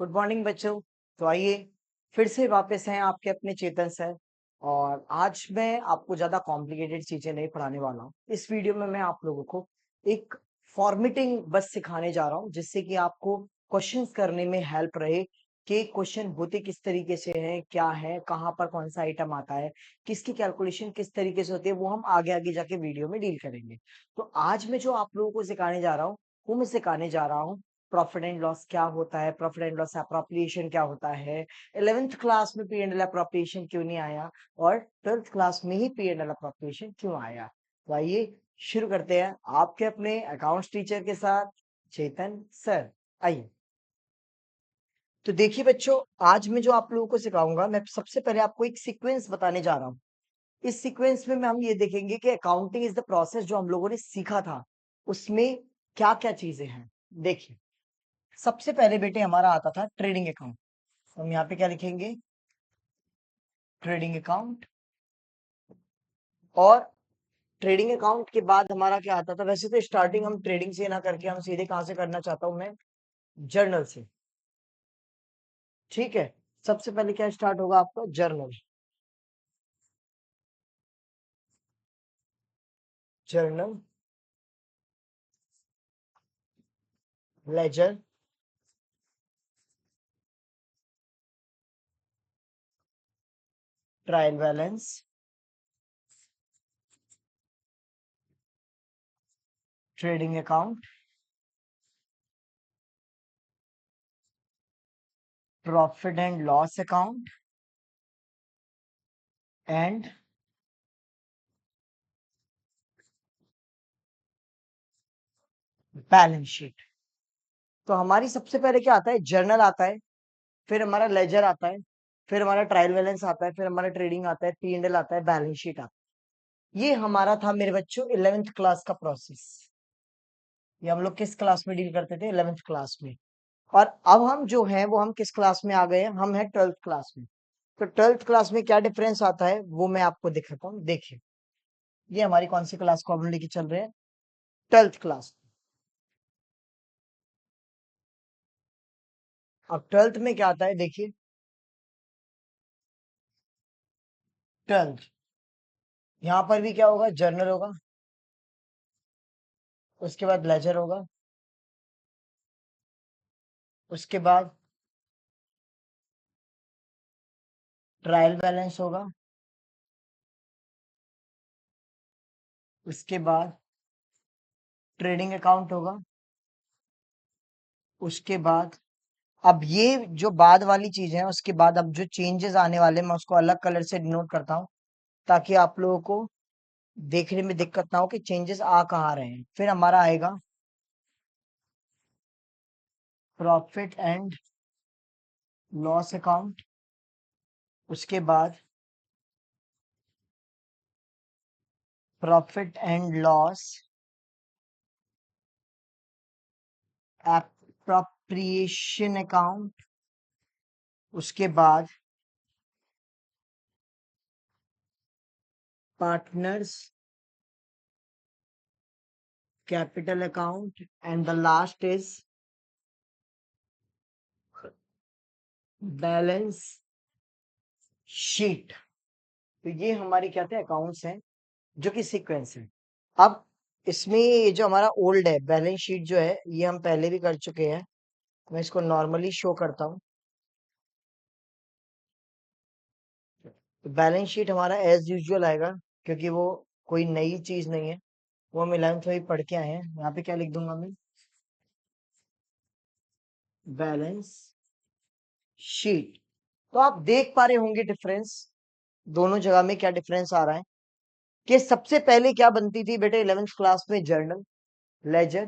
Good morning बच्चों। तो आइए फिर से वापस हैं आपके अपने चेतन सर। और आज मैं आपको ज्यादा कॉम्प्लिकेटेड चीजें नहीं पढ़ाने वाला हूँ। इस वीडियो में मैं आप लोगों को एक फॉर्मेटिंग बस सिखाने जा रहा हूँ, जिससे कि आपको क्वेश्चंस करने में हेल्प रहे कि क्वेश्चन होते किस तरीके से हैं, क्या है, कहाँ पर कौन सा आइटम आता है, किसकी कैलकुलेशन किस तरीके से होती है, वो हम आगे आगे जाके वीडियो में डील करेंगे। तो आज मैं जो आप लोगों को सिखाने जा रहा हूँ वो मैं सिखाने जा रहा हूँ प्रॉफिट एंड लॉस क्या होता है, प्रॉफिट एंड लॉस अप्रोप्रिएशन क्या होता है, 11th क्लास में पी एंड एल अप्रोप्रिएशन क्यों नहीं आया और 12th क्लास में ही पी एंड एल अप्रोप्रिएशन क्यों आया। तो आइए शुरू करते हैं आपके अपने अकाउंट्स टीचर के साथ, चेतन सर। आइए। तो देखिए बच्चों, आज मैं जो आप लोगों को सिखाऊंगा, मैं सबसे पहले आपको एक सीक्वेंस बताने जा रहा हूँ। इस सीक्वेंस में हम ये देखेंगे कि अकाउंटिंग इज द प्रोसेस जो हम लोगों ने सीखा था, उसमें क्या क्या चीजें हैं। देखिए, सबसे पहले बेटे हमारा आता था ट्रेडिंग अकाउंट। हम यहाँ पे क्या लिखेंगे? Trading account. और ट्रेडिंग अकाउंट के बाद हमारा क्या आता था? वैसे तो स्टार्टिंग हम ट्रेडिंग से ना करके हम सीधे कहां से करना चाहता हूं मैं? जर्नल से। ठीक है, सबसे पहले क्या स्टार्ट होगा आपका? Journal. Journal, ledger, trial balance, trading account, profit and loss account and balance sheet. तो हमारी सबसे पहले क्या आता है? जर्नल आता है, फिर हमारा लेजर आता है, फिर हमारा ट्रायल बैलेंस आता है, फिर हमारा ट्रेडिंग आता है, पी एंड एल आता है, बैलेंस शीट आता है। ये हमारा था मेरे बच्चों 11th क्लास का प्रोसेस। ये हम लोग किस क्लास में डील करते थे? 11th क्लास में। और अब हम जो हैं वो हम किस क्लास में आ गए हैं? हम हैं 12th क्लास में। तो 12th क्लास में क्या डिफरेंस आता है वो मैं आपको दिखाता हूँ। देखिए, ये हमारी कौन सी क्लास को हम लेके चल रहे हैं? 12th class. अब 12th में क्या आता है? देखिए, 12th, यहाँ पर भी क्या होगा? जर्नल होगा, उसके बाद लेजर होगा, उसके बाद ट्रायल बैलेंस होगा, उसके बाद ट्रेडिंग अकाउंट होगा, उसके बाद अब ये जो बाद वाली चीज है, उसके बाद अब जो चेंजेस आने वाले मैं उसको अलग कलर से डिनोट करता हूँ, ताकि आप लोगों को देखने में दिक्कत ना हो कि चेंजेस आ कहाँ रहे हैं। फिर हमारा आएगा प्रॉफिट एंड लॉस अकाउंट, उसके बाद profit and loss appropriation account, उसके बाद partners capital account and the last is balance sheet. तो ये हमारी क्या थे? अकाउंट्स हैं जो कि सीक्वेंस है। अब इसमें ये जो हमारा ओल्ड है बैलेंस शीट जो है, ये हम पहले भी कर चुके हैं। मैं इसको नॉर्मली शो करता हूँ। तो बैलेंस शीट हमारा एज यूजुअल आएगा, क्योंकि वो कोई नई चीज नहीं है, वो हम 11th में ही पढ़ के आए हैं। यहाँ पे क्या लिख दूंगा मैं? Balance sheet. तो आप देख पा रहे होंगे डिफरेंस, दोनों जगह में क्या डिफरेंस आ रहा है। कि सबसे पहले क्या बनती थी बेटे 11th क्लास में? Journal, ledger,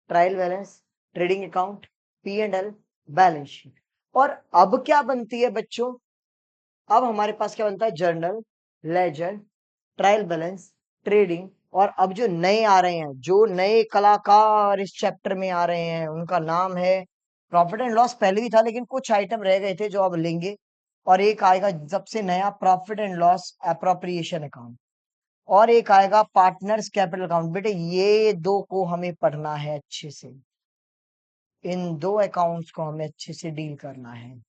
trial balance, trading account, P and L, balance sheet. और अब क्या बनती है बच्चों? अब हमारे पास क्या बनता है? Journal, ledger, trial balance, trading. और अब जो नए आ रहे हैं, जो नए कलाकार इस चैप्टर में आ रहे हैं, उनका नाम है प्रॉफिट एंड लॉस। पहले भी था लेकिन कुछ आइटम रह गए थे जो अब लेंगे। और एक आएगा सबसे नया profit and loss appropriation account, और एक आएगा पार्टनर्स कैपिटल अकाउंट। बेटे ये दो को हमें पढ़ना है अच्छे से। इन दो अकाउंट्स को हमें अच्छे से डील करना है।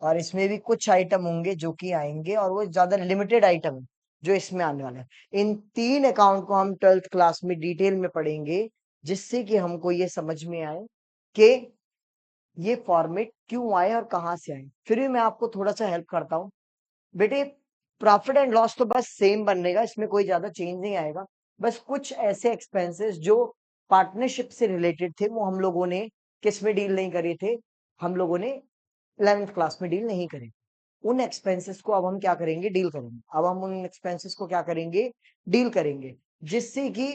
और इसमें भी कुछ आइटम होंगे जो कि आएंगे, और वो ज्यादा लिमिटेड आइटम है जो इसमें आने वाला है। इन तीन अकाउंट को हम 12th क्लास में डिटेल में पढ़ेंगे, जिससे कि हमको ये समझ में आए कि ये फॉर्मेट क्यों आए और कहाँ से आए। फिर भी मैं आपको थोड़ा सा हेल्प करता हूँ बेटे। प्रॉफिट एंड लॉस तो बस सेम बनेगा, इसमें कोई ज्यादा चेंज नहीं आएगा। बस कुछ ऐसे एक्सपेंसेस जो पार्टनरशिप से रिलेटेड थे वो हम लोगों ने किस में डील नहीं करे थे, हम लोगों ने 11th क्लास में डील नहीं करे। उन एक्सपेंसेस को अब हम क्या करेंगे, डील करेंगे। अब हम उन एक्सपेंसेस को क्या करेंगे, डील करेंगे, जिससे कि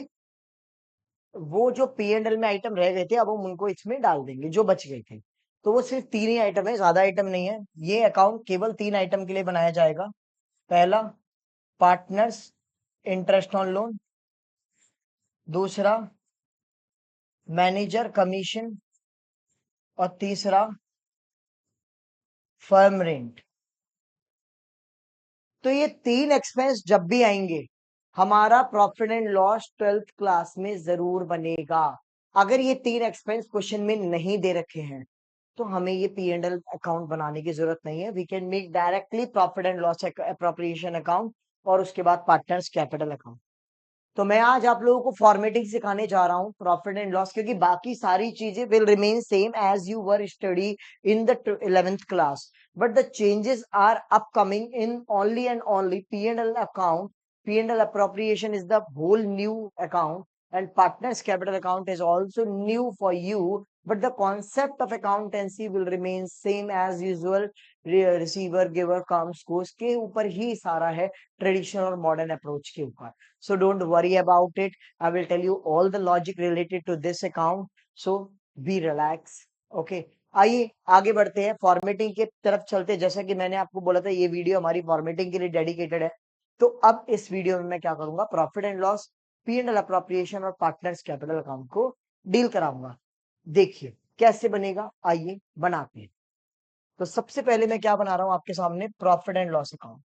वो जो पी एंड एल में आइटम रह गए थे अब हम उनको इसमें डाल देंगे जो बच गए थे। तो वो सिर्फ तीन ही आइटम है, ज्यादा आइटम नहीं है। ये अकाउंट केवल तीन आइटम के लिए बनाया जाएगा। पहला, पार्टनर्स इंटरेस्ट ऑन लोन। दूसरा, मैनेजर कमीशन। और तीसरा, फर्म रेंट। तो ये तीन एक्सपेंस जब भी आएंगे, हमारा profit and loss 12th class में जरूर बनेगा। अगर ये तीन एक्सपेंस क्वेश्चन में नहीं दे रखे हैं तो हमें ये पी एंड एल अकाउंट बनाने की जरूरत नहीं है। We can make directly profit and loss appropriation account और उसके बाद पार्टनर्स कैपिटल अकाउंट। तो मैं आज आप लोगों को फॉर्मेटिंग सिखाने जा रहा हूँ प्रॉफिट एंड लॉस, क्योंकि बाकी सारी चीजें will remain same as you were study in the 11th class, but the changes are upcoming in only and only P and L account. P and L appropriation is the whole new account, and partners capital account is also new for you, but the concept of accountancy will remain same as usual। receiver giver comes goes के ऊपर ही सारा है, traditional और modern approach के ऊपर। So don't worry about it. I will tell you all the logic related to this account. So be relaxed. Okay. आइए आगे बढ़ते हैं, फॉर्मेटिंग के तरफ चलते हैं। जैसा कि मैंने आपको बोला था ये वीडियो हमारी फॉर्मेटिंग के लिए डेडिकेटेड है। तो अब इस वीडियो में मैं क्या करूंगा, profit and loss, P and L appropriation और पार्टनर्स कैपिटल अकाउंट को डील कराऊंगा। देखिए कैसे बनेगा, आइए बनाते हैं। तो सबसे पहले मैं क्या बना रहा हूं आपके सामने, प्रॉफिट एंड लॉस अकाउंट।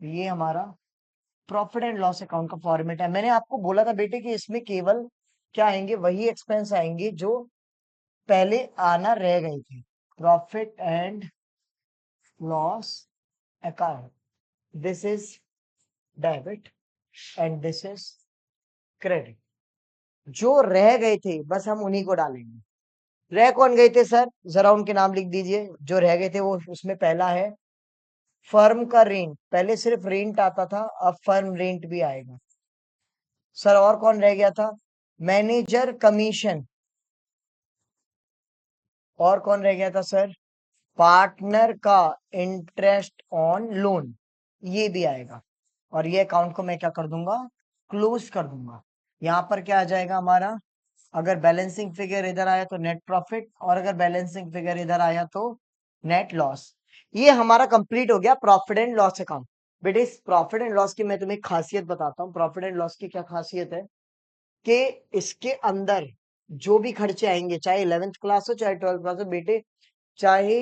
ये हमारा प्रॉफिट एंड लॉस अकाउंट का फॉर्मेट है। मैंने आपको बोला था बेटे कि इसमें केवल क्या आएंगे, वही एक्सपेंस आएंगे जो पहले आना रह गए थे। Profit and loss account, this is debit and this is credit. जो रह गए थे बस हम उन्हीं को डालेंगे। रह कौन गए थे सर, जरा उनके नाम लिख दीजिए जो रह गए थे। वो उसमें पहला है फर्म का रेंट। पहले सिर्फ रेंट आता था, अब फर्म रेंट भी आएगा। सर और कौन रह गया था, मैनेजर कमीशन। और कौन रह गया था सर, पार्टनर का इंटरेस्ट ऑन लोन। ये भी आएगा। और ये अकाउंट को मैं क्या कर दूंगा, क्लोज कर दूंगा। यहां पर क्या आ जाएगा हमारा, अगर बैलेंसिंग फिगर इधर आया तो नेट प्रॉफिट, और अगर बैलेंसिंग फिगर इधर आया तो नेट लॉस। ये हमारा कंप्लीट हो गया प्रॉफिट एंड लॉस अकाउंट। बेटे इस प्रॉफिट एंड लॉस की मैं तुम्हें खासियत बताता हूँ। प्रॉफिट एंड लॉस की क्या खासियत है कि इसके अंदर जो भी खर्चे आएंगे, चाहे 11th क्लास हो चाहे 12th क्लास हो बेटे, चाहे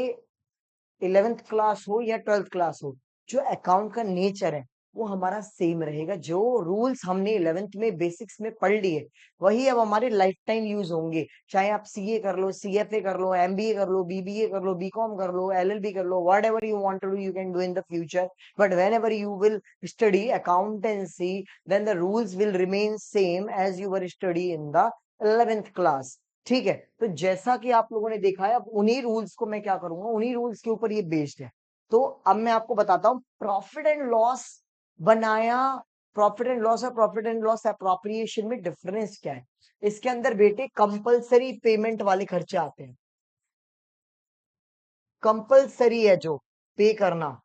11th क्लास हो या 12th क्लास हो, जो अकाउंट का नेचर है वो हमारा सेम रहेगा। जो रूल्स हमने 11th में बेसिक्स में पढ़ लिए वही अब हमारे लाइफ टाइम यूज होंगे। चाहे आप सीए कर लो, सीएफए कर लो, एमबीए कर लो, बीबीए कर लो, बीकॉम कर लो, एलएलबी कर लो, whatever you want to do you can do in the future. But whenever you will study accountancy then the rules will remain same as you were study in the 11th class. ठीक है, तो जैसा कि आप लोगों ने देखा है, अब उन्हीं रूल्स को मैं क्या करूंगा, उन्हीं रूल्स के ऊपर ये बेस्ड है। तो अब मैं आपको बताता हूं प्रॉफिट एंड लॉस बनाया। प्रॉफिट एंड लॉस और प्रॉफिट एंड लॉस अप्रोप्रिएशन में डिफरेंस क्या है। इसके अंदर बेटे कंपलसरी पेमेंट वाले खर्चे आते हैं। कंपलसरी है जो पे करना,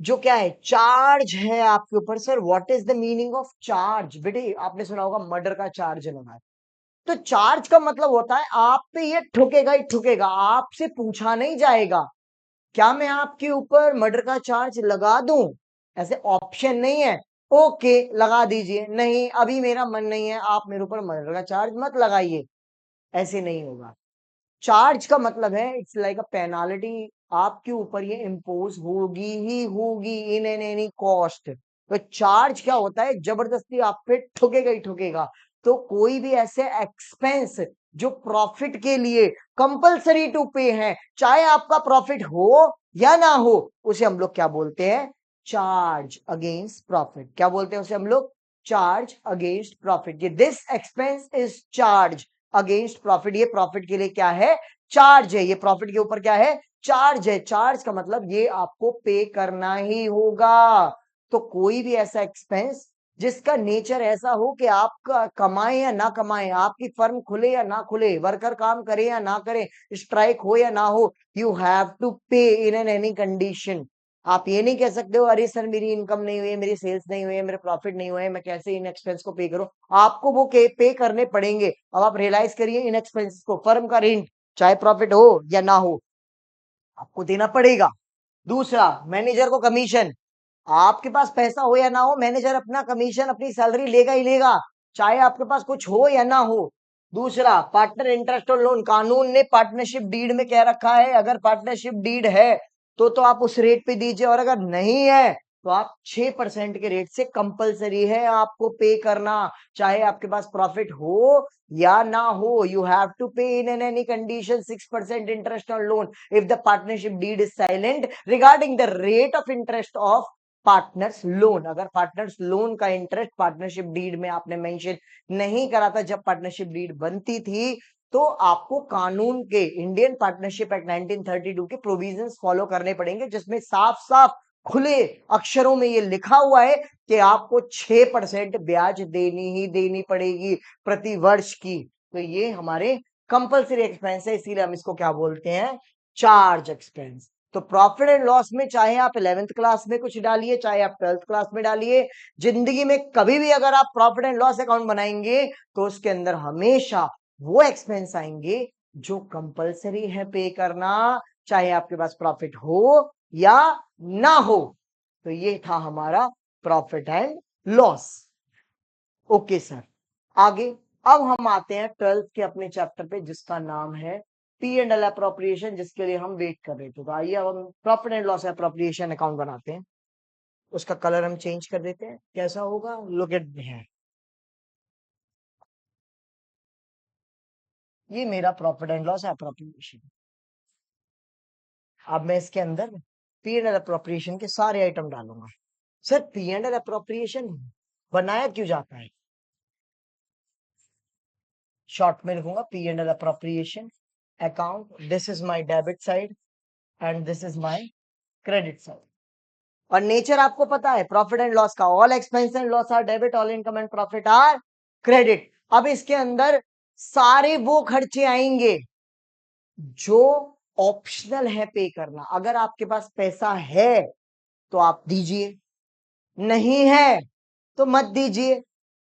जो क्या है, चार्ज है आपके ऊपर। Sir what is the meaning of charge, बेटे आपने सुना होगा मर्डर का चार्ज लगा है। तो चार्ज का मतलब होता है आप पे ये ठुकेगा ही ठुकेगा, आपसे पूछा नहीं जाएगा क्या मैं आपके ऊपर मर्डर का चार्ज लगा दूं। ऐसे ऑप्शन नहीं है, ओके लगा दीजिए, नहीं अभी मेरा मन नहीं है, आप मेरे ऊपर मर्डर का चार्ज मत लगाइए। ऐसे नहीं होगा। चार्ज का मतलब है इट्स लाइक अ पेनाल्टी, आपके ऊपर ये इम्पोज होगी ही होगी इन एन एनी कॉस्ट। तो चार्ज क्या होता है, जबरदस्ती आप पे ठुकेगा ही ठुकेगा। तो कोई भी ऐसे एक्सपेंस जो प्रॉफिट के लिए कंपल्सरी टू पे है, चाहे आपका प्रॉफिट हो या ना हो, उसे हम लोग क्या बोलते हैं? Charge against profit. क्या बोलते हैं उसे हम लोग? Charge against profit. ये this expense is charge against profit. ये प्रॉफिट के लिए क्या है? चार्ज है। ये प्रॉफिट के ऊपर क्या है? चार्ज है। चार्ज का मतलब ये आपको पे करना ही होगा। तो कोई भी ऐसा एक्सपेंस जिसका नेचर ऐसा हो कि आप कमाए या ना कमाए, आपकी फर्म खुले या ना खुले, वर्कर काम करे या ना करे, स्ट्राइक हो या ना हो, you have to pay in an any condition. आप ये नहीं कह सकते हो अरे सर मेरी इनकम नहीं हुई है, मेरी सेल्स नहीं हुई है, मेरे प्रॉफिट नहीं हुए, मैं कैसे इन एक्सपेंस को पे करूं? आपको वो पे करने पड़ेंगे। अब आप रियलाइज करिए इन एक्सपेंसेस को। फर्म का रेंट, चाहे प्रॉफिट हो या ना हो, आपको देना पड़ेगा। दूसरा, मैनेजर को कमीशन, आपके पास पैसा हो या ना हो, मैनेजर अपना कमीशन, अपनी सैलरी लेगा ही लेगा, चाहे आपके पास कुछ हो या ना हो। दूसरा, पार्टनर इंटरेस्ट और लोन, कानून ने पार्टनरशिप डीड में कह रखा है अगर पार्टनरशिप डीड है तो आप उस रेट पे दीजिए, और अगर नहीं है तो आप 6% के रेट से कंपलसरी है आपको पे करना, चाहे आपके पास प्रॉफिट हो या ना हो। You have to pay in an any condition 6% interest on loan if the partnership deed is silent regarding the rate of interest of partners loan. अगर पार्टनर्स लोन का इंटरेस्ट पार्टनरशिप डीड में आपने mention नहीं करा था जब partnership deed बनती थी, तो आपको कानून के इंडियन पार्टनरशिप एक्ट 1932 के प्रोविजंस फॉलो करने पड़ेंगे, जिसमें साफ साफ खुले अक्षरों में ये लिखा हुआ है कि आपको 6% ब्याज देनी ही देनी पड़ेगी प्रति वर्ष की। तो ये हमारे कंपल्सरी एक्सपेंस है, इसीलिए हम इसको क्या बोलते हैं? Charge expense. तो प्रॉफिट एंड लॉस में चाहे आप 11th क्लास में कुछ डालिए, चाहे आप 12th क्लास में डालिए, जिंदगी में कभी भी अगर आप प्रॉफिट एंड लॉस अकाउंट बनाएंगे तो उसके अंदर हमेशा वो एक्सपेंस आएंगे जो कंपल्सरी है पे करना, चाहे आपके पास प्रॉफिट हो या ना हो। तो ये था हमारा profit and loss. Okay sir, आगे अब हम आते हैं 12th के अपने चैप्टर पे जिसका नाम है पी एंड एल अप्रोप्रिएशन, जिसके लिए हम वेट कर रहे थे। तो आइए अब हम profit and loss appropriation account बनाते हैं। उसका कलर हम चेंज कर देते हैं, कैसा होगा? लुक एट हियर, ये मेरा प्रॉफिट एंड लॉस अप्रोप्रिएशन। अब मैं इसके अंदर पी एंड एल अप्रोप्रिएशन के सारे आइटम डालूंगा। Sir P and L appropriation बनाया क्यों जाता है? शॉर्ट में लिखूंगा P and L appropriation account, this is my debit side and this is my credit side. और नेचर आपको पता है प्रॉफिट एंड लॉस का, all expense and loss are debit, all income and profit are credit. अब इसके अंदर सारे वो खर्चे आएंगे जो ऑप्शनल है पे करना। अगर आपके पास पैसा है तो आप दीजिए, नहीं है तो मत दीजिए,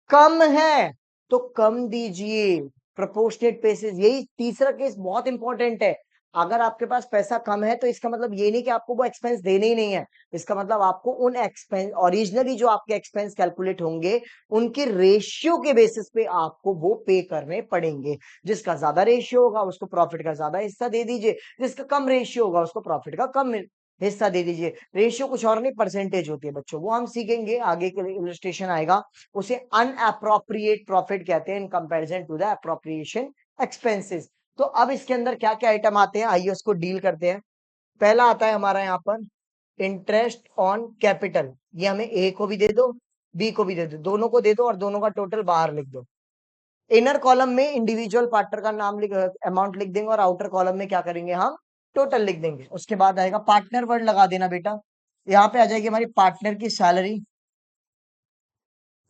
कम है तो कम दीजिए, प्रोपोर्शनेट बेसिस। यही तीसरा केस बहुत इंपॉर्टेंट है। अगर आपके पास पैसा कम है तो इसका मतलब ये नहीं कि आपको वो एक्सपेंस देने ही नहीं है, इसका मतलब आपको उन एक्सपेंस ओरिजिनली जो आपके एक्सपेंस कैलकुलेट होंगे उनके रेशियो के बेसिस पे आपको वो पे करने पड़ेंगे। जिसका ज्यादा रेशियो होगा उसको प्रॉफिट का ज्यादा हिस्सा दे दीजिए, जिसका कम रेशियो होगा उसको प्रॉफिट का कम हिस्सा दे दीजिए। रेशियो कुछ और नहीं, परसेंटेज होती है बच्चों, वो हम सीखेंगे आगे के इलस्ट्रेशन आएगा। उसे अनएप्रोप्रिएट प्रॉफिट कहते हैं in comparison to the appropriation expenses. तो अब इसके अंदर क्या क्या आइटम आते हैं, आइए उसको डील करते हैं। पहला आता है हमारा यहाँ पर इंटरेस्ट ऑन कैपिटल। ये हमें ए को भी दे दो, बी को भी दे दो, दोनों को दे दो और दोनों का टोटल बाहर लिख दो। इनर कॉलम में इंडिविजुअल पार्टनर का नाम लिख, अमाउंट लिख देंगे, और आउटर कॉलम में क्या करेंगे हम? टोटल लिख देंगे। उसके बाद आएगा पार्टनर वर्ड लगा देना बेटा, यहाँ पे आ जाएगी हमारी पार्टनर की सैलरी।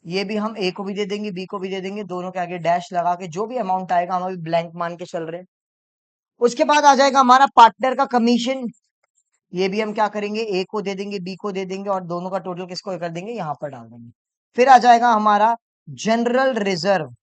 ये भी हम ए को भी दे देंगे, बी को भी दे देंगे, दोनों के आगे डैश लगा के जो भी अमाउंट आएगा हम अभी ब्लैंक मान के चल रहे हैं। उसके बाद आ जाएगा हमारा पार्टनर का कमीशन। ये भी हम क्या करेंगे? ए को दे देंगे, बी को दे देंगे, और दोनों का टोटल किसको कर देंगे? यहाँ पर डाल देंगे। फिर आ जाएगा हमारा जनरल रिजर्व।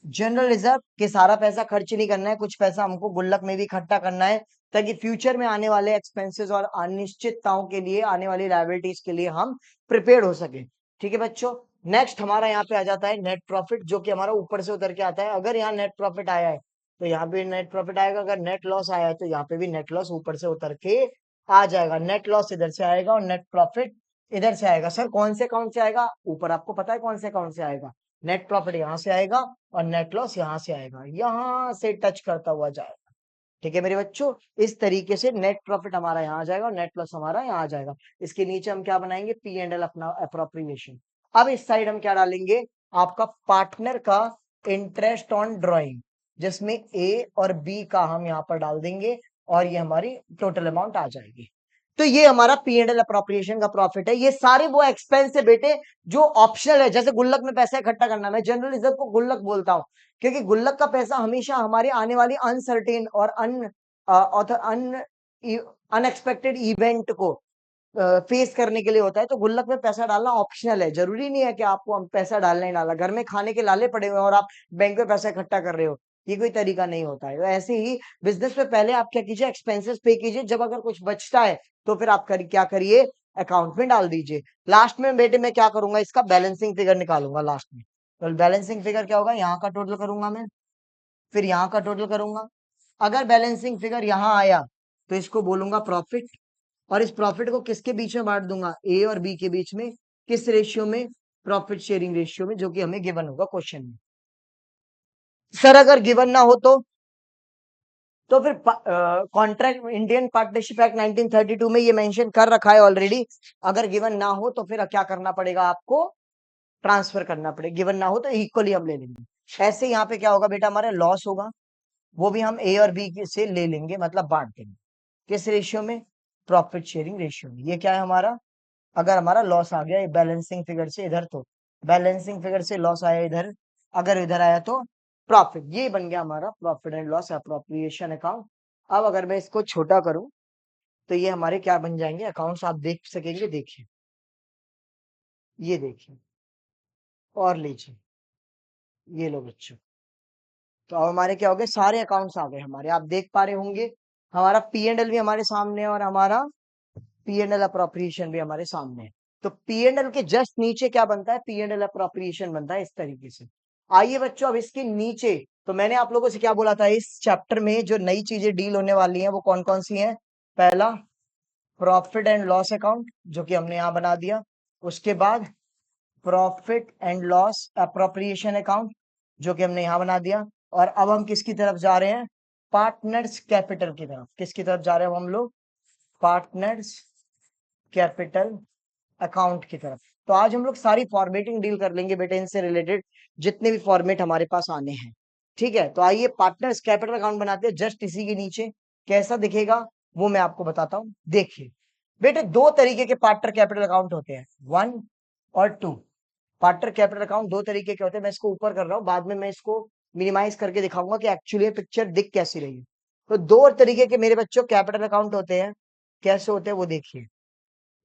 जनरल रिजर्व के सारा पैसा खर्च नहीं करना है, कुछ पैसा हमको गुल्लक में भी इकट्ठा करना है, ताकि फ्यूचर में आने वाले एक्सपेंसेस और अनिश्चितताओं के लिए, आने वाली लायबिलिटीज के लिए हम प्रिपेयर हो सके। ठीक है बच्चों, नेक्स्ट हमारा यहाँ पे आ जाता है नेट प्रॉफिट, जो कि हमारा ऊपर से उतर के आता है। अगर यहाँ नेट प्रॉफिट आया है तो यहाँ पे नेट प्रॉफिट आएगा, अगर नेट लॉस आया है तो यहाँ पे भी नेट लॉस ऊपर से उतर के आ जाएगा। नेट लॉस इधर से आएगा और नेट प्रॉफिट इधर से आएगा। सर कौन से अकाउंट से आएगा? ऊपर आपको पता है कौन से अकाउंट से आएगा, नेट प्रॉफिट यहाँ से आएगा और नेट लॉस यहाँ से आएगा, यहाँ से टच करता हुआ जाएगा। ठीक है मेरे बच्चों, इस तरीके से नेट प्रॉफिट हमारा यहाँ आ जाएगा और नेट लॉस हमारा यहाँ आ जाएगा। इसके नीचे हम क्या बनाएंगे, पी एंड एल अपना अप्रोप्रिएशन। अब इस साइड हम क्या डालेंगे, आपका पार्टनर का इंटरेस्ट ऑन ड्रॉइंग, जिसमें ए और बी का हम यहाँ पर डाल देंगे और ये हमारी टोटल अमाउंट आ जाएगी। तो ये हमारा पी एंड एल अप्रोप्रिएशन का प्रॉफिट है। ये सारे वो एक्सपेंस है बेटे जो ऑप्शनल है, जैसे गुल्लक में पैसा इकट्ठा करना, मैं जनरल रिजर्व को गुल्लक बोलता हूँ क्योंकि गुल्लक का पैसा हमेशा हमारे आने वाली अनसर्टेन और अनएक्सपेक्टेड इवेंट को फेस करने के लिए होता है। तो गुल्लक में पैसा डालना ऑप्शनल है, जरूरी नहीं है कि आपको हम पैसा डालना ही डाला। घर में खाने के लाले पड़े हुए और आप बैंक में पैसा इकट्ठा कर रहे हो, ये कोई तरीका नहीं होता है। तो ऐसे ही बिजनेस में पहले आप क्या कीजिए, एक्सपेंसेस पे कीजिए, जब अगर कुछ बचता है तो फिर आप क्या करिए, अकाउंट में डाल दीजिए। लास्ट में बेटे मैं क्या करूंगा, इसका बैलेंसिंग फिगर निकालूंगा लास्ट में। तो बैलेंसिंग फिगर क्या होगा, यहाँ का टोटल करूंगा मैं, फिर यहाँ का टोटल करूंगा। अगर बैलेंसिंग फिगर यहाँ आया तो इसको बोलूंगा प्रॉफिट, और इस प्रॉफिट को किसके बीच में बांट दूंगा, ए और बी के बीच में। किस रेशियो में, प्रॉफिट शेयरिंग रेशियो में, जो कि हमें गिवन होगा क्वेश्चन में। सर अगर गिवन ना हो तो फिर कॉन्ट्रैक्ट इंडियन पार्टनरशिप एक्ट 1932 में ये मेंशन कर रखा है ऑलरेडी। अगर गिवन ना हो तो फिर क्या करना पड़ेगा आपको, ट्रांसफर करना पड़ेगा। गिवन ना हो तो इक्वली हम ले लेंगे। ऐसे यहाँ पे क्या होगा बेटा, हमारा लॉस होगा, वो भी हम ए और बी से ले लेंगे, मतलब बांट देंगे। किस रेशियो में, प्रॉफिट शेयरिंग रेशियो में। ये क्या है हमारा, अगर हमारा लॉस आ गया बैलेंसिंग फिगर से इधर, तो बैलेंसिंग फिगर से लॉस आया इधर, अगर इधर आया तो प्रॉफिट। ये बन गया हमारा profit and loss appropriation account. अब अगर मैं इसको छोटा करूं तो ये हमारे क्या बन जाएंगे अकाउंट्स, आप देख सकेंगे। देखिए, ये देखिए और लीजिए, ये लो बच्चों। तो अब हमारे क्या हो गए, सारे अकाउंट्स आ गए हमारे, आप देख पा रहे होंगे। हमारा पी एंड एल भी हमारे सामने है और हमारा पी एंड एल अप्रोप्रिएशन भी हमारे सामने है। तो पी एंड एल के जस्ट नीचे क्या बनता है, पी एंड एल अप्रोप्रिएशन बनता है इस तरीके से। आइए बच्चों, अब इसके नीचे, तो मैंने आप लोगों से क्या बोला था, इस चैप्टर में जो नई चीजें डील होने वाली हैं वो कौन कौन सी हैं। पहला, प्रॉफिट एंड लॉस अकाउंट, जो कि हमने यहाँ बना दिया। उसके बाद profit and loss appropriation account, जो कि हमने यहाँ बना दिया। और अब हम किसकी तरफ जा रहे हैं, पार्टनर्स कैपिटल की तरफ। किसकी तरफ जा रहे हैं हम लोग, पार्टनर्स कैपिटल अकाउंट की तरफ। तो आज हम लोग सारी फॉर्मेटिंग डील कर लेंगे बेटे, इनसे रिलेटेड जितने भी फॉर्मेट हमारे पास आने हैं। ठीक है, तो आइए पार्टनर्स कैपिटल अकाउंट बनाते हैं। जस्ट इसी के नीचे कैसा दिखेगा वो मैं आपको बताता हूँ। देखिए बेटे, दो तरीके के पार्टनर कैपिटल अकाउंट होते हैं, 1 और 2। पार्टनर कैपिटल अकाउंट दो तरीके के होते हैं। मैं इसको ऊपर कर रहा हूँ, बाद में मैं इसको मिनिमाइज करके दिखाऊंगा कि एक्चुअली पिक्चर दिख कैसी रही है। तो दो तरीके के मेरे बच्चों कैपिटल अकाउंट होते हैं। कैसे होते हैं वो देखिए।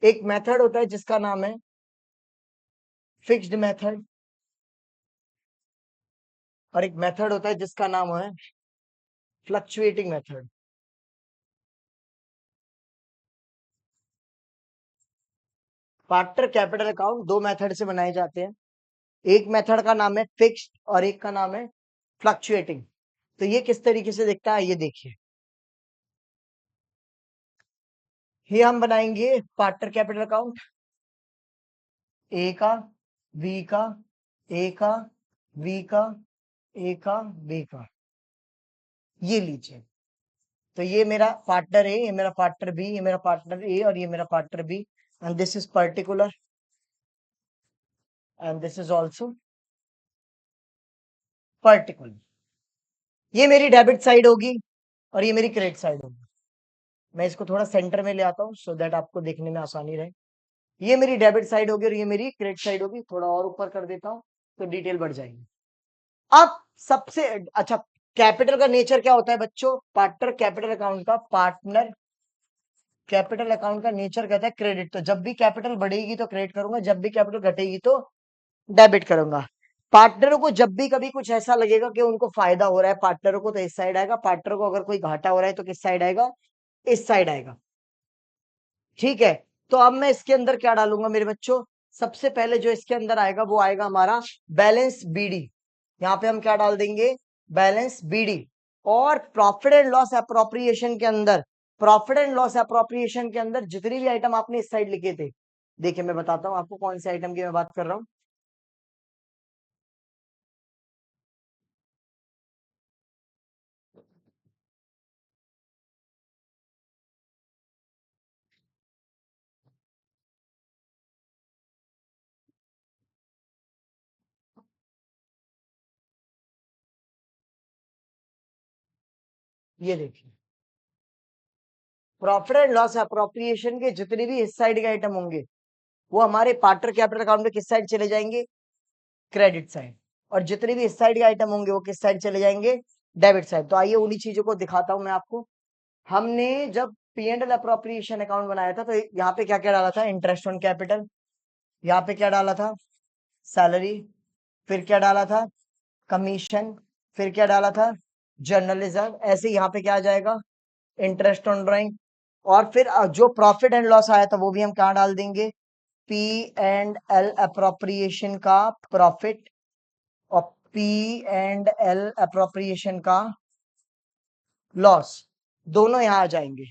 एक मेथड होता है जिसका नाम है फिक्स्ड मेथड, और एक मेथड होता है जिसका नाम है fluctuating method. Partner capital account दो मेथड से बनाए जाते हैं। एक मेथड का नाम है फिक्स्ड और एक का नाम है फ्लक्चुएटिंग। तो ये किस तरीके से दिखता है ये देखिए। ये हम बनाएंगे पार्टनर कैपिटल अकाउंट, ए का, बी का, ए का, बी का, ए का, बी का। ये लीजिए, तो ये मेरा पार्टनर ए, ये मेरा पार्टनर बी, ये मेरा पार्टनर ए और ये मेरा partner B. And this is particular and this is also particular. ये मेरी डेबिट साइड होगी और ये मेरी क्रेडिट साइड होगी। मैं इसको थोड़ा सेंटर में ले आता हूँ सो दैट आपको देखने में आसानी रहे। ये मेरी डेबिट साइड होगी और ये मेरी क्रेडिट साइड होगी। थोड़ा और ऊपर कर देता हूँ तो डिटेल बढ़ जाएगी। अब सबसे अच्छा, कैपिटल का नेचर क्या होता है बच्चों, पार्टनर कैपिटल अकाउंट का, पार्टनर कैपिटल अकाउंट का नेचर कहता है क्रेडिट। तो जब भी कैपिटल बढ़ेगी तो क्रेडिट करूंगा, जब भी कैपिटल घटेगी तो डेबिट करूंगा। पार्टनरों को जब भी कभी कुछ ऐसा लगेगा कि उनको फायदा हो रहा है पार्टनरों को, तो इस साइड आएगा। पार्टनर को अगर कोई घाटा हो रहा है तो किस साइड आएगा, इस साइड आएगा। ठीक है, तो अब मैं इसके अंदर क्या डालूंगा मेरे बच्चों, सबसे पहले जो इसके अंदर आएगा वो आएगा हमारा बैलेंस बीडी। यहाँ पे हम क्या डाल देंगे, बैलेंस बीडी। और प्रॉफिट एंड लॉस अप्रोप्रिएशन के अंदर, प्रॉफिट एंड लॉस अप्रोप्रिएशन के अंदर जितनी भी आइटम आपने इस साइड लिखे थे, देखिए मैं बताता हूँ आपको कौन से आइटम की मैं बात कर रहा हूँ। ये देखिए, प्रॉफिट एंड लॉस अप्रोप्रिएशन के जितने भी इस साइड के आइटम होंगे वो हमारे पार्टनर कैपिटल अकाउंट में किस साइड चले जाएंगे, क्रेडिट साइड। और जितने भी इस साइड के आइटम होंगे वो किस साइड चले जाएंगे, डेबिट साइड। तो आइए उन्हीं चीजों को दिखाता हूं मैं आपको। हमने जब P and L appropriation account बनाया था तो यहाँ पे क्या क्या डाला था, इंटरेस्ट ऑन कैपिटल, यहाँ पे क्या डाला था, सैलरी, फिर क्या डाला था, कमीशन, फिर क्या डाला था, जर्नल रिजर्व। ऐसे यहाँ पे क्या आ जाएगा, इंटरेस्ट ऑन ड्राइंग। और फिर जो प्रॉफिट एंड लॉस आया था वो भी हम कहाँ डाल देंगे, पी एंड एल अप्रोप्रिएशन का प्रॉफिट और पी एंड एल अप्रोप्रिएशन का लॉस, दोनों यहाँ आ जाएंगे।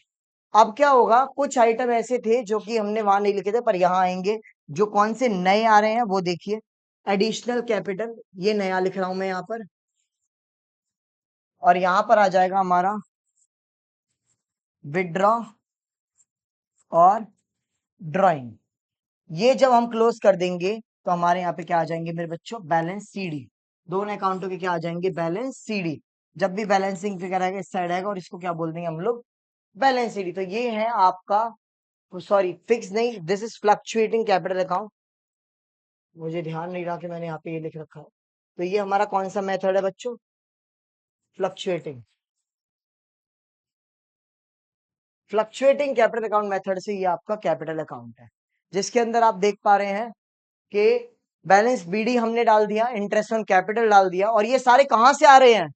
अब क्या होगा, कुछ आइटम ऐसे थे जो कि हमने वहां नहीं लिखे थे पर यहाँ आएंगे। जो कौन से नए आ रहे हैं वो देखिए, एडिशनल कैपिटल, ये नया लिख रहा हूं मैं यहाँ पर। और यहाँ पर आ जाएगा हमारा विदड्रॉ और ड्राइंग। ये जब हम क्लोज कर देंगे तो हमारे यहाँ पे क्या आ जाएंगे मेरे बच्चों, बैलेंस सीडी। दोनों अकाउंटों के क्या आ जाएंगे, बैलेंस सीडी। जब भी बैलेंसिंग फिगर आएगा इस साइड आएगा और इसको क्या बोल देंगे हम लोग, बैलेंस सीडी। तो ये है आपका, सॉरी फिक्स नहीं, this is fluctuating capital account. मुझे ध्यान नहीं रहा कि मैंने यहाँ पे ये लिख रखा है। तो ये हमारा कौन सा मेथड है बच्चों, fluctuating. Fluctuating capital account method से ये आपका कैपिटल अकाउंट है, जिसके अंदर आप देख पा रहे हैं कि बैलेंस बीडी हमने डाल दिया, इंटरेस्ट ऑन कैपिटल डाल दिया। और ये सारे कहां से आ रहे हैं,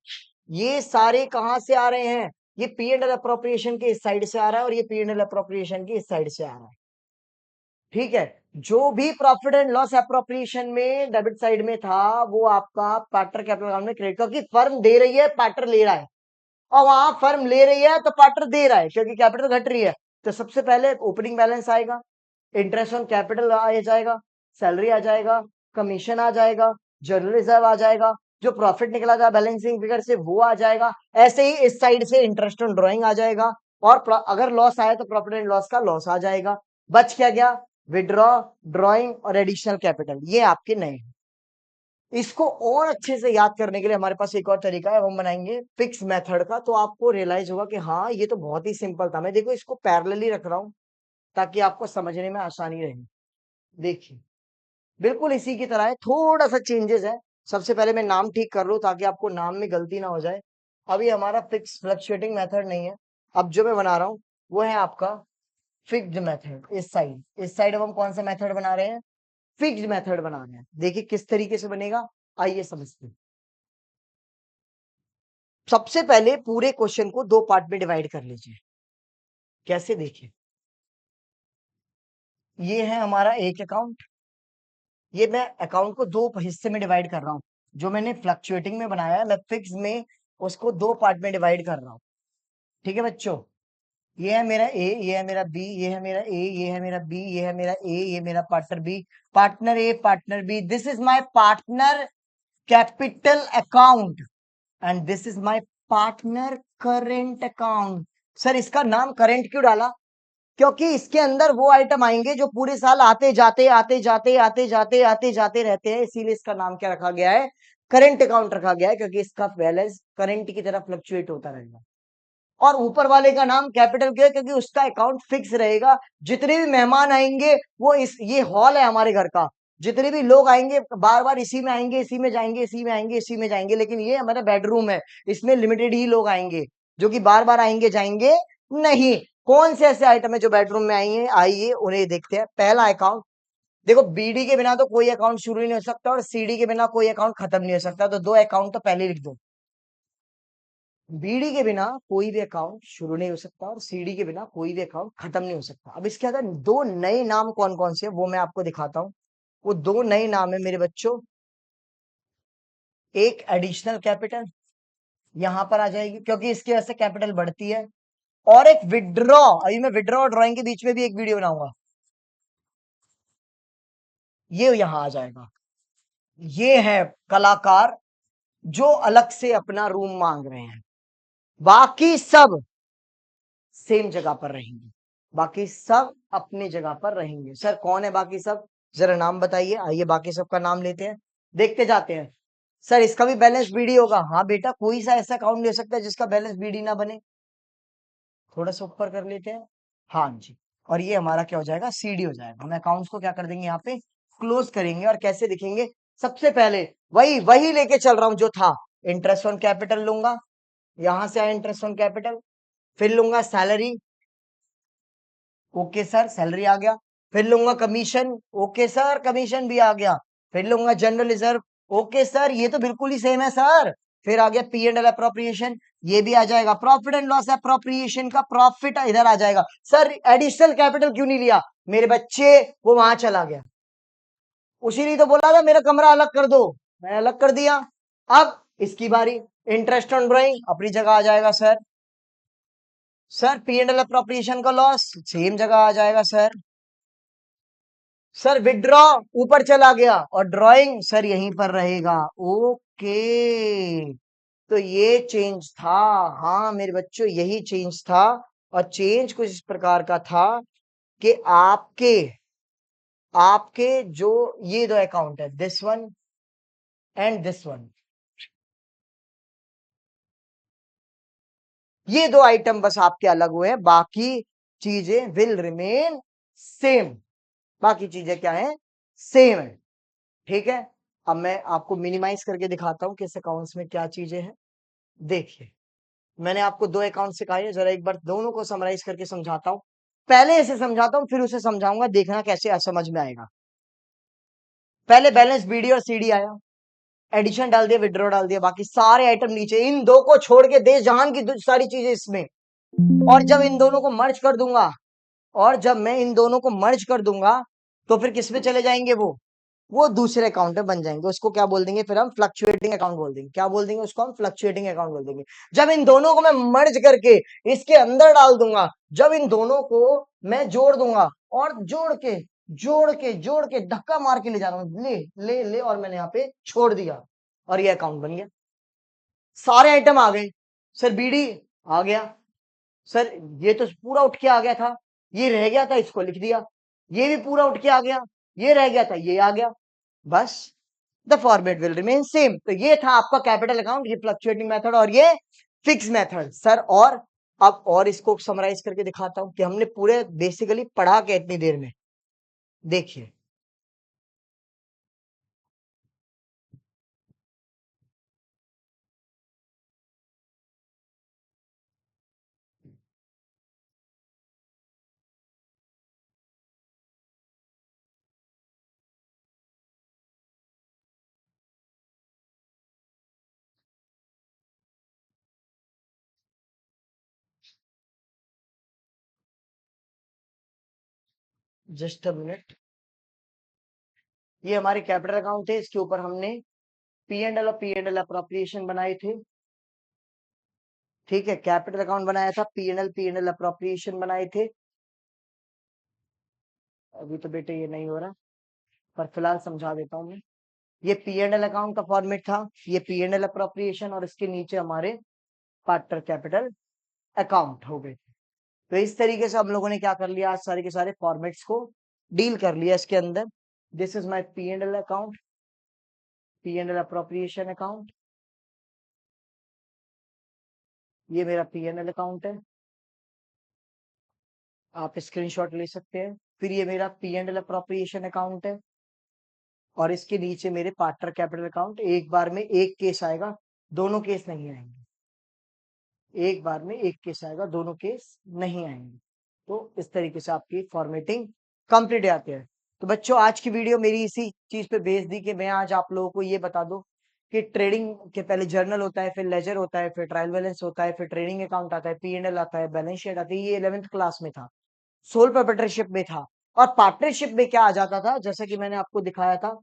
ये सारे कहां से आ रहे हैं, ये पी एंड एल अप्रोप्रिएशन के इस साइड से आ रहा है और ये पी एंड एल अप्रोप्रिएशन की इस साइड से आ रहा है। ठीक है, जो भी प्रॉफिट एंड लॉस अप्रोप्रिएशन में डेबिट साइड में था वो आपका पार्टनर कैपिटल अकाउंट में क्रेडिट, क्योंकि फर्म दे रही है पार्टनर ले रहा है, और वहां फर्म ले रही है तो पार्टनर दे रहा है क्योंकि कैपिटल घट रही है। तो सबसे पहले ओपनिंग बैलेंस आएगा, इंटरेस्ट ऑन कैपिटल आ जाएगा, सैलरी आ जाएगा, कमीशन आ जाएगा, जनरल रिजर्व आ जाएगा, जो प्रॉफिट निकला था बैलेंसिंग फिगर से वो आ जाएगा। ऐसे ही इस साइड से इंटरेस्ट ऑन ड्राइंग आ जाएगा, और अगर लॉस आया तो प्रॉफिट एंड लॉस का लॉस आ जाएगा। बच क्या गया, विड्रॉ, ड्राइंग और एडिशनल कैपिटल, ये आपके नए हैं। इसको और अच्छे से याद करने के लिए हमारे पास एक और तरीका है, हम बनाएंगे फिक्स मेथड का। तो आपको रियलाइज होगा कि हाँ ये तो बहुत ही सिंपल था। मैं देखो इसको पैरेलली रख रहा हूं ताकि आपको समझने में आसानी रहे। देखिए बिल्कुल इसी की तरह है, थोड़ा सा चेंजेस है। सबसे पहले मैं नाम ठीक कर लूं ताकि आपको नाम में गलती ना हो जाए। अभी हमारा फिक्स फ्लक्चुएटिंग मेथड नहीं है, अब जो मैं बना रहा हूं वो है आपका फिक्स्ड मेथड। इस साइड अब हम कौन सा मेथड बना रहे हैं, फिक्स्ड मेथड बना रहे हैं। देखिए किस तरीके से बनेगा, आइए समझते हैं। सबसे पहले पूरे क्वेश्चन को दो पार्ट में डिवाइड कर लीजिए। कैसे, देखिए ये है हमारा एक अकाउंट, ये मैं अकाउंट को दो हिस्से में डिवाइड कर रहा हूं। जो मैंने फ्लक्चुएटिंग में बनाया है मैं फिक्स में उसको दो पार्ट में डिवाइड कर रहा हूं। ठीक है बच्चों, ये है मेरा ए, ये है मेरा बी, ये है मेरा ए, ये है मेरा बी, ये है मेरा ए, ये मेरा partner B, partner A, partner B. This is my partner capital account and this is my partner current account. Sir इसका नाम करेंट क्यों डाला, क्योंकि इसके अंदर वो आइटम आएंगे जो पूरे साल आते जाते आते जाते आते जाते आते जाते रहते हैं, इसीलिए इसका नाम क्या रखा गया है, करंट अकाउंट रखा गया है, क्योंकि इसका बैलेंस करंट की तरह फ्लक्चुएट होता रहेगा। और ऊपर वाले का नाम कैपिटल क्यों है, क्योंकि उसका अकाउंट फिक्स रहेगा। जितने भी मेहमान आएंगे वो ये हॉल है हमारे घर का, जितने भी लोग आएंगे बार बार इसी में आएंगे, इसी में जाएंगे, इसी में आएंगे, इसी में जाएंगे। लेकिन ये हमारा बेडरूम है, इसमें लिमिटेड ही लोग आएंगे जो कि बार बार आएंगे जाएंगे नहीं। कौन से ऐसे आइटम है जो बेडरूम में आएंगे, आइए उन्हें देखते हैं। पहला अकाउंट, देखो बीडी के बिना तो कोई अकाउंट शुरू ही नहीं हो सकता और सीडी के बिना कोई अकाउंट खत्म नहीं हो सकता, तो दो अकाउंट तो पहले लिख दो। बीडी के बिना कोई भी अकाउंट शुरू नहीं हो सकता और सीडी के बिना कोई भी अकाउंट खत्म नहीं हो सकता। अब इसके अंदर दो नए नाम कौन कौन से हैं वो मैं आपको दिखाता हूं। वो दो नए नाम है मेरे बच्चों, एक एडिशनल कैपिटल यहां पर आ जाएगी क्योंकि इसकी वजह से कैपिटल बढ़ती है, और एक विड्रॉ। अभी मैं विड्रॉ और ड्राइंग के बीच में भी एक वीडियो बनाऊंगा, ये यहां आ जाएगा। ये है कलाकार जो अलग से अपना रूम मांग रहे हैं, बाकी सब सेम जगह पर रहेंगे, बाकी सब अपनी जगह पर रहेंगे। सर कौन है बाकी सब, जरा नाम बताइए। आइए बाकी सबका नाम लेते हैं, देखते जाते हैं। सर इसका भी बैलेंस बीडी होगा। हाँ बेटा, कोई सा ऐसा अकाउंट ले सकता है जिसका बैलेंस बीडी ना बने। थोड़ा सा ऊपर कर लेते हैं। हाँ जी। और ये हमारा क्या हो जाएगा, सीडी हो जाएगा। हम अकाउंट्स को क्या कर देंगे, यहाँ पे क्लोज करेंगे। और कैसे दिखेंगे, सबसे पहले वही वही लेके चल रहा हूं जो था। इंटरेस्ट ऑन कैपिटल लूंगा, यहां से आया इंटरेस्ट ऑन कैपिटल। फिर लूंगा सैलरी, ओके सर सैलरी आ गया। फिर लूंगा कमीशन, ओके सर कमीशन भी आ गया। फिर लूंगा जनरल रिजर्व, ओके सर ये तो बिल्कुल ही सेम है सर। फिर आ गया पी एंड एल अप्रोप्रिएशन, ये भी आ जाएगा। प्रॉफिट एंड लॉस अप्रोप्रिएशन का प्रॉफिट इधर आ जाएगा। सर एडिशनल कैपिटल क्यों नहीं लिया मेरे बच्चे, वो वहां चला गया। उसी ने तो बोला था मेरा कमरा अलग कर दो, मैं अलग कर दिया। अब इसकी बारी। इंटरेस्ट ऑन ड्राइंग अपनी जगह आ जाएगा sir. Sir P and L appropriation का लॉस सेम जगह आ जाएगा सर। सर विड्रॉ ऊपर चला गया, और ड्राइंग सर यहीं पर रहेगा। ओके, तो ये चेंज था। हाँ मेरे बच्चों यही चेंज था। और चेंज कुछ इस प्रकार का था कि आपके आपके जो ये दो अकाउंट है, this one and this one, ये दो आइटम बस आपके अलग हुए हैं, बाकी चीजें विल रिमेन सेम। बाकी चीजें क्या है, सेम है। ठीक है। अब मैं आपको मिनिमाइज करके दिखाता हूं कि इस अकाउंट्स में क्या चीजें हैं। देखिए, मैंने आपको दो अकाउंट सिखाए, जरा एक बार दोनों को समराइज करके समझाता हूं। पहले इसे समझाता हूं फिर उसे समझाऊंगा, देखना कैसे समझ में आएगा। पहले बैलेंस बीडी और सीडी आया, एडिशन डाल दिया, विड्रॉ डाल दिया, बाकी सारे आइटम नीचे। इन दो को छोड़ के देश जहान की सारी चीजें इसमें। और जब इन दोनों को मर्ज कर दूंगा, और जब मैं इन दोनों को मर्ज कर दूंगा, तो फिर किस में चले जाएंगे, वो दूसरे अकाउंट में बन जाएंगे। उसको क्या बोल देंगे, फिर हम फ्लक्चुएटिंग अकाउंट बोल देंगे। क्या बोल देंगे उसको, हम फ्लक्चुएटिंग अकाउंट बोल देंगे। जब इन दोनों को मैं मर्ज करके इसके अंदर डाल दूंगा, जब इन दोनों को मैं जोड़ दूंगा, और जोड़ के धक्का मार के ले जा रहा हूं, ले ले ले, और मैंने यहाँ पे छोड़ दिया, और ये अकाउंट बन गया। सारे आइटम आ गए। सर बीडी आ गया, सर ये तो पूरा उठ के आ गया था, ये रह गया था, इसको लिख दिया। ये भी पूरा उठ के आ गया, ये रह गया था, ये आ गया। बस the format will remain same. तो ये था आपका कैपिटल अकाउंट, ये फ्लक्चुएटिंग मेथड और ये फिक्स मेथड सर। और अब और इसको समराइज करके दिखाता हूं कि हमने पूरे बेसिकली पढ़ा के इतनी देर में। देखिए, जस्ट अ मिनट। ये हमारे कैपिटल अकाउंट थे, इसके ऊपर हमने पी एंड एल और पी एंड एल अप्रोप्रिएशन बनाए थे। ठीक है, कैपिटल अकाउंट बनाया था, पी एंड एल अप्रोप्रिएशन बनाए थे। अभी तो बेटे ये नहीं हो रहा, पर फिलहाल समझा देता हूं मैं। ये पी एंड एल अकाउंट का फॉर्मेट था, ये पी एंड एल अप्रोप्रिएशन, और इसके नीचे हमारे पार्टनर कैपिटल अकाउंट हो गए। तो इस तरीके से हम लोगों ने क्या कर लिया, आज सारे के सारे फॉर्मेट्स को डील कर लिया इसके अंदर। This is my P and L account, P and L appropriation account, ये मेरा पी एंड एल अकाउंट है, आप स्क्रीनशॉट ले सकते हैं। फिर ये मेरा P and L appropriation account है, और इसके नीचे मेरे पार्टनर कैपिटल अकाउंट। एक बार में एक केस आएगा, दोनों केस नहीं आएंगे। एक बार में एक केस आएगा, दोनों केस नहीं आएंगे। तो इस तरीके से आपकी फॉर्मेटिंग कंप्लीट आती है। तो बच्चों, आज की वीडियो मेरी इसी चीज पे बेस दी कि मैं आज आप लोगों को ये बता दूं कि ट्रेडिंग के पहले जर्नल होता है, फिर लेजर होता है, फिर ट्रायल बैलेंस होता है, फिर ट्रेडिंग अकाउंट आता है, पी एंड एल आता है, बैलेंस शीट आती है। ये 11th क्लास में था, सोल प्रोप्राइटरशिप में था। और पार्टनरशिप में क्या आ जाता था, जैसे कि मैंने आपको दिखाया था।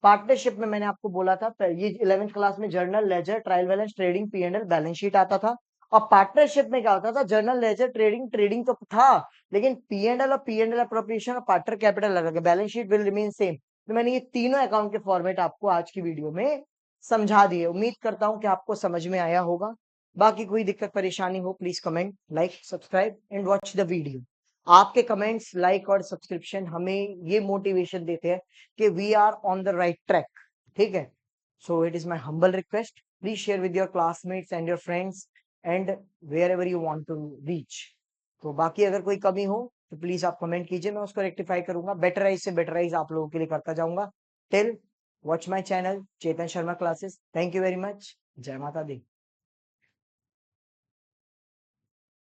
पार्टनरशिप में मैंने आपको बोला था, ये 11th क्लास में journal, ledger, trial balance, trading, P and L, balance sheet आता था। और पार्टनरशिप में क्या होता था, जर्नल, लेजर, ट्रेडिंग, ट्रेडिंग तो था, लेकिन पी एंड एल और पी एंड एल अप्रोप्रिएशन और पार्टनर कैपिटल अलग है, balance sheet will remain same. तो मैंने ये तीनों अकाउंट के फॉर्मेट आपको आज की वीडियो में समझा दिए। उम्मीद करता हूं कि आपको समझ में आया होगा। बाकी कोई दिक्कत परेशानी हो, please comment, like, subscribe and watch the video. आपके कमेंट्स, लाइक और सब्सक्रिप्शन हमें ये मोटिवेशन देते हैं कि we are on the right track. ठीक है। So it is my humble request. Please share with your classmates and your friends and wherever you want to reach. तो बाकी अगर कोई कमी हो तो प्लीज आप कमेंट कीजिए, मैं उसको रेक्टिफाई करूंगा, बेटराइज से बेटराइज आप लोगों के लिए करता जाऊंगा. Till watch my channel Chetan Sharma classes. Thank you very much. जय माता दी.